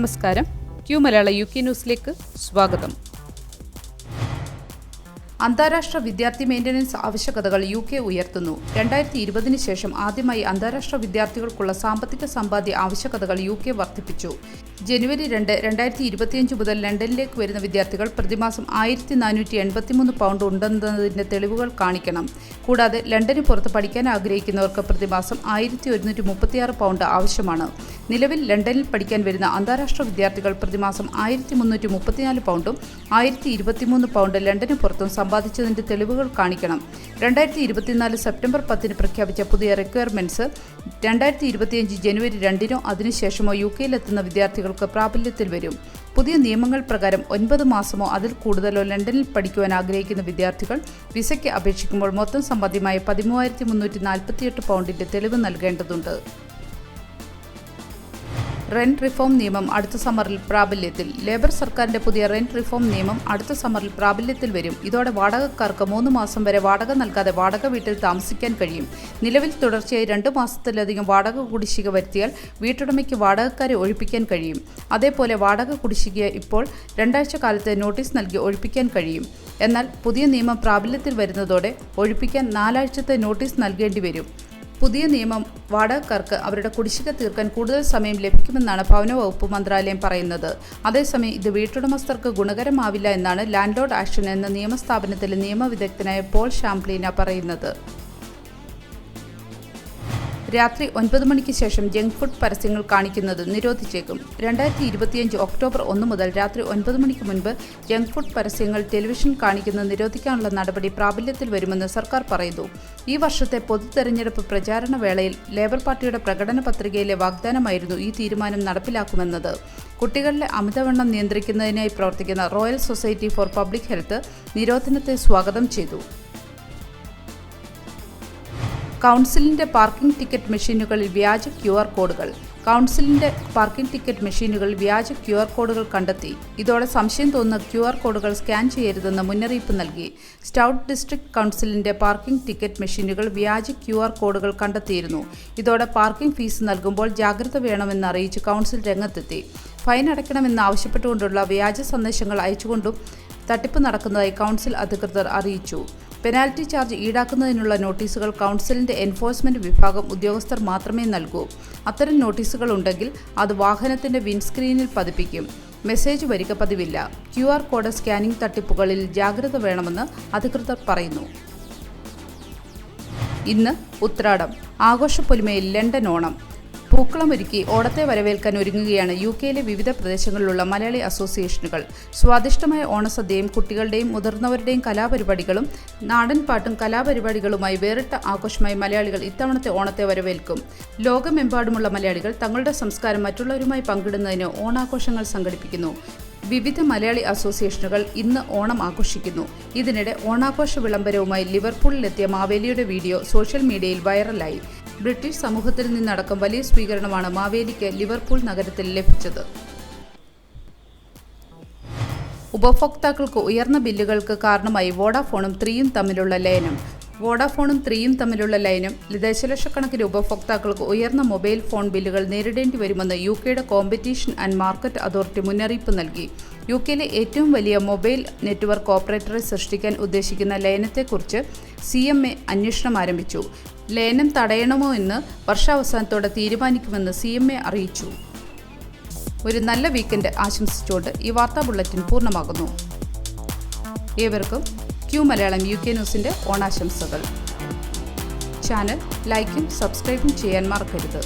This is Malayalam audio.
നമസ്കാരം. ക്യൂ മലയാള UK ന്യൂസിലേക്ക് സ്വാഗതം. അന്താരാഷ്ട്ര വിദ്യാർത്ഥി മെയിൻ്റനൻസ് ആവശ്യകതകൾ UK ഉയർത്തുന്നു. 2020 ശേഷം ആദ്യമായി അന്താരാഷ്ട്ര വിദ്യാർത്ഥികൾക്കുള്ള സാമ്പത്തിക സമ്പാദ്യ ആവശ്യകതകൾ UK വർദ്ധിപ്പിച്ചു. ജനുവരി 2, 2025 മുതൽ ലണ്ടനിലേക്ക് വരുന്ന വിദ്യാർത്ഥികൾ പ്രതിമാസം £1483 ഉണ്ടെന്നതിൻ്റെ തെളിവുകൾ കാണിക്കണം. കൂടാതെ ലണ്ടന് പുറത്ത് പഠിക്കാൻ ആഗ്രഹിക്കുന്നവർക്ക് പ്രതിമാസം £1136 ആവശ്യമാണ്. നിലവിൽ ലണ്ടനിൽ പഠിക്കാൻ വരുന്ന അന്താരാഷ്ട്ര വിദ്യാർത്ഥികൾ പ്രതിമാസം £1334 £1023 ലണ്ടന് പുറത്തും സമ്പാദിച്ചതിൻ്റെ തെളിവുകൾ കാണിക്കണം. 2024 സെപ്റ്റംബർ 10 പ്രഖ്യാപിച്ച പുതിയ റിക്വയർമെൻറ്റ്സ് 2025 ജനുവരി 2 അതിനുശേഷമോ UKയിലെത്തുന്ന വിദ്യാർത്ഥികൾക്ക് പ്രാബല്യത്തിൽ വരും. പുതിയ നിയമങ്ങൾ പ്രകാരം 9 മാസമോ അതിൽ കൂടുതലോ ലണ്ടനിൽ പഠിക്കുവാൻ ആഗ്രഹിക്കുന്ന വിദ്യാർത്ഥികൾ വിസയ്ക്ക് അപേക്ഷിക്കുമ്പോൾ മൊത്തം സമ്പാദ്യമായ £13,348 തെളിവ് നൽകേണ്ടതുണ്ട്. റെന്റ് റിഫോം നിയമം അടുത്ത സമ്മറിൽ പ്രാബല്യത്തിൽ. ലേബർ സർക്കാരിന്റെ പുതിയ റെന്റ് റിഫോം നിയമം അടുത്ത സമ്മറിൽ പ്രാബല്യത്തിൽ വരും. ഇതോടെ വാടകക്കാർക്ക് 3 മാസം വരെ വാടക നൽകാതെ വാടക വീട്ടിൽ താമസിക്കാൻ കഴിയും. നിലവിൽ തുടർച്ചയായി 2 മാസത്തിലധികം വാടക കുടിശ്ശിക വരുത്തിയാൽ വീട്ടുടമയ്ക്ക് വാടകക്കാരെ ഒഴിപ്പിക്കാൻ കഴിയും. അതേപോലെ വാടക കുടിശ്ശിക ഇപ്പോൾ 2 ആഴ്ച കാലത്തെ നോട്ടീസ് നൽകി ഒഴിപ്പിക്കാൻ കഴിയും. എന്നാൽ പുതിയ നിയമം പ്രാബല്യത്തിൽ വരുന്നതോടെ ഒഴിപ്പിക്കാൻ 4 ആഴ്ചത്തെ നോട്ടീസ് നൽകേണ്ടി വരും. പുതിയ നിയമം വാടകക്കാർക്ക് അവരുടെ കുടിശ്ശിക തീർക്കാൻ കൂടുതൽ സമയം ലഭിക്കുമെന്നാണ് ഭവന വകുപ്പ് മന്ത്രാലയം പറയുന്നത്. അതേസമയം ഇത് വീട്ടുടമസ്ഥർക്ക് ഗുണകരമാവില്ല എന്നാണ് ലാൻഡ് ലോർഡ് ആക്ഷൻ എന്ന നിയമസ്ഥാപനത്തിലെ നിയമവിദഗ്ധനായ പോൾ ഷാംപ്ലിന പറയുന്നത്. രാത്രി 9 മണിക്ക് ശേഷം ജങ്ക് ഫുഡ് പരസ്യങ്ങൾ കാണിക്കുന്നത് നിരോധിച്ചേക്കും. 2025 ഒക്ടോബർ 1 മുതൽ രാത്രി 9 മണിക്ക് മുൻപ് ജങ്ക് ഫുഡ് പരസ്യങ്ങൾ ടെലിവിഷൻ കാണിക്കുന്നത് നിരോധിക്കാനുള്ള നടപടി പ്രാബല്യത്തിൽ വരുമെന്ന് സർക്കാർ പറയുന്നു. ഈ വർഷത്തെ പൊതു തെരഞ്ഞെടുപ്പ് പ്രചാരണ വേളയിൽ ലേബർ പാർട്ടിയുടെ പ്രകടന പത്രികയിലെ വാഗ്ദാനമായിരുന്നു ഈ തീരുമാനം നടപ്പിലാക്കുമെന്നത്. കുട്ടികളിലെ അമിതവണ്ണം നിയന്ത്രിക്കുന്നതിനായി പ്രവർത്തിക്കുന്ന royal society for public health നിരോധനത്തെ സ്വാഗതം ചെയ്തു. കൗൺസിലിന്റെ പാർക്കിംഗ് ടിക്കറ്റ് മെഷീനുകളിൽ വ്യാജ QR കോഡുകൾ. കൗൺസിലിന്റെ പാർക്കിംഗ് ടിക്കറ്റ് മെഷീനുകളിൽ വ്യാജ QR കോഡുകൾ കണ്ടെത്തി. ഇതോടെ സംശയം തോന്നുന്ന QR കോഡുകൾ സ്കാൻ ചെയ്യരുതെന്ന് മുന്നറിയിപ്പ് നൽകി. സ്റ്റൗട്ട് ഡിസ്ട്രിക്ട് കൗൺസിലിന്റെ പാർക്കിംഗ് ടിക്കറ്റ് മെഷീനുകൾ വ്യാജ QR കോഡുകൾ കണ്ടെത്തിയിരുന്നു. ഇതോടെ പാർക്കിംഗ് ഫീസ് നൽകുമ്പോൾ ജാഗ്രത വേണമെന്ന് അറിയിച്ച് കൗൺസിൽ രംഗത്തെത്തി. ഫൈൻ അടയ്ക്കണമെന്ന് ആവശ്യപ്പെട്ടുകൊണ്ടുള്ള വ്യാജ സന്ദേശങ്ങൾ അയച്ചുകൊണ്ടും തട്ടിപ്പ് നടക്കുന്നതായി കൗൺസിൽ അധികൃതർ അറിയിച്ചു. പെനാൽറ്റി ചാർജ് ഈടാക്കുന്നതിനുള്ള നോട്ടീസുകൾ കൗൺസിലിന്റെ എൻഫോഴ്സ്മെന്റ് വിഭാഗം ഉദ്യോഗസ്ഥർ മാത്രമേ നൽകൂ. അത്തരം നോട്ടീസുകൾ ഉണ്ടെങ്കിൽ അത് വാഹനത്തിന്റെ വിൻസ്ക്രീനിൽ പതിപ്പിക്കും. മെസ്സേജ് വരിക പതിവില്ല. QR കോഡ് സ്കാനിംഗ് തട്ടിപ്പുകളിൽ ജാഗ്രത വേണമെന്ന് അധികൃതർ പറയുന്നു. ഇന്ന് ഉത്രാടം. ആഘോഷപ്പൊലിമയിൽ ലണ്ടൻ ഓണം. പൂക്കളമൊരുക്കി ഓണത്തെ വരവേൽക്കാൻ ഒരുങ്ങുകയാണ് UKയിലെ വിവിധ പ്രദേശങ്ങളിലുള്ള മലയാളി അസോസിയേഷനുകൾ. സ്വാദിഷ്ടമായ ഓണസദ്യയും കുട്ടികളുടെയും മുതിർന്നവരുടെയും കലാപരിപാടികളും നാടൻ പാട്ടും കലാപരിപാടികളുമായി വേറിട്ട ആഘോഷമായി മലയാളികൾ ഇത്തവണത്തെ ഓണത്തെ വരവേൽക്കും. ലോകമെമ്പാടുമുള്ള മലയാളികൾ തങ്ങളുടെ സംസ്കാരം മറ്റുള്ളവരുമായി പങ്കിടുന്നതിന് ഓണാഘോഷങ്ങൾ സംഘടിപ്പിക്കുന്നു. വിവിധ മലയാളി അസോസിയേഷനുകൾ ഇന്ന് ഓണം ആഘോഷിക്കുന്നു. ഇതിനിടെ ഓണാഘോഷ വിളംബരവുമായി ലിവർപൂളിലെത്തിയ മാവേലിയുടെ വീഡിയോ സോഷ്യൽ മീഡിയയിൽ വൈറലായി. ബ്രിട്ടീഷ് സമൂഹത്തിൽ നിന്നടക്കം വലിയ സ്വീകരണമാണ് മാവേലിക്ക് ലിവർപൂൾ നഗരത്തിൽ ലഭിച്ചത്. ഉപഭോക്താക്കൾക്ക് ഉയർന്ന ബില്ലുകൾക്ക് കാരണമായി വോഡാഫോണും 3യും തമ്മിലുള്ള ലയനം. വോഡാഫോണും 3യും തമ്മിലുള്ള ലയനം ദശലക്ഷക്കണക്കിന് ഉപഭോക്താക്കൾക്ക് ഉയർന്ന മൊബൈൽ ഫോൺ ബില്ലുകൾ നേരിടേണ്ടി വരുമെന്ന് UKയുടെ കോമ്പറ്റീഷൻ ആൻഡ് മാർക്കറ്റ് അതോറിറ്റി മുന്നറിയിപ്പ് നൽകി. UKയിലെ ഏറ്റവും വലിയ മൊബൈൽ നെറ്റ്വർക്ക് ഓപ്പറേറ്ററെ സൃഷ്ടിക്കാൻ ഉദ്ദേശിക്കുന്ന ലയനത്തെക്കുറിച്ച് CMA അന്വേഷണം ആരംഭിച്ചു. ലയനം തടയണമോ എന്ന് വർഷാവസാനത്തോടെ തീരുമാനിക്കുമെന്ന് CMA അറിയിച്ചു. ഒരു നല്ല വീക്കെൻഡ് ആശംസിച്ചുകൊണ്ട് ഈ വാർത്താ ബുള്ളറ്റിൻ പൂർണ്ണമാകുന്നു. ഏവർക്കും ക്യൂ മലയാളം UK ന്യൂസിൻ്റെ ഓണാശംസകൾ. ചാനൽ ലൈക്കും സബ്സ്ക്രൈബും ചെയ്യാൻ മറക്കരുത്.